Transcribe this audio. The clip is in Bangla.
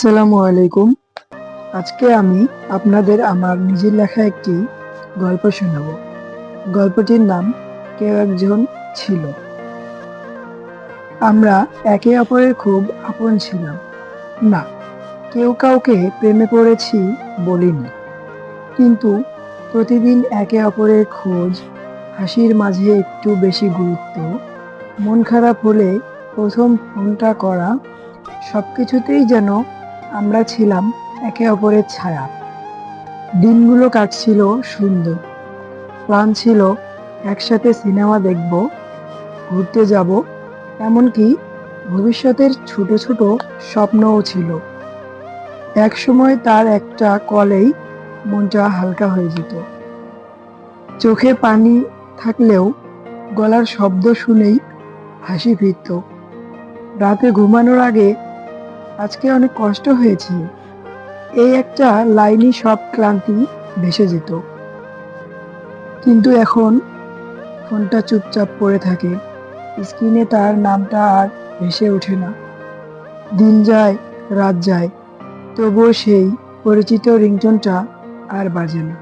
আসসালামু আলাইকুম। আজকে আমি আপনাদের আমার নিজের লেখা একটি গল্প শোনাবো। গল্পটির নাম কেউ একজন ছিল। আমরা একে অপরের খুব আপন ছিলাম না, কেউ কাউকে প্রেমে পড়েছি বলিনি, কিন্তু প্রতিদিন একে অপরের খোঁজ, হাসির মাঝে একটু বেশি গুরুত্ব, মন খারাপ হলে প্রথম ফোনটা করা, সবকিছুতেই যেন আমরা ছিলাম একে অপরের ছায়া। দিনগুলো কাটছিল সুন্দর। প্ল্যান ছিল একসাথে সিনেমা দেখব, ঘুরতে যাব, এমনকি ভবিষ্যতের ছোট ছোট স্বপ্নও ছিল। একসময় তার একটা কলেই মনটা হালকা হয়ে যেত। চোখে পানি থাকলেও গলার শব্দ শুনেই হাসি ফিরত। রাতে ঘুমানোর আগে আজকে অনেক কষ্ট হয়েছে, এই একটা লাইনই সব ক্লান্তি ভেসে যেত। কিন্তু এখন ফোনটা চুপচাপ পড়ে থাকে, স্ক্রিনে তার নামটা আর ভেসে ওঠে না। দিন যায়, রাত যায়, তবুও সেই পরিচিত রিংটোনটা আর বাজে না।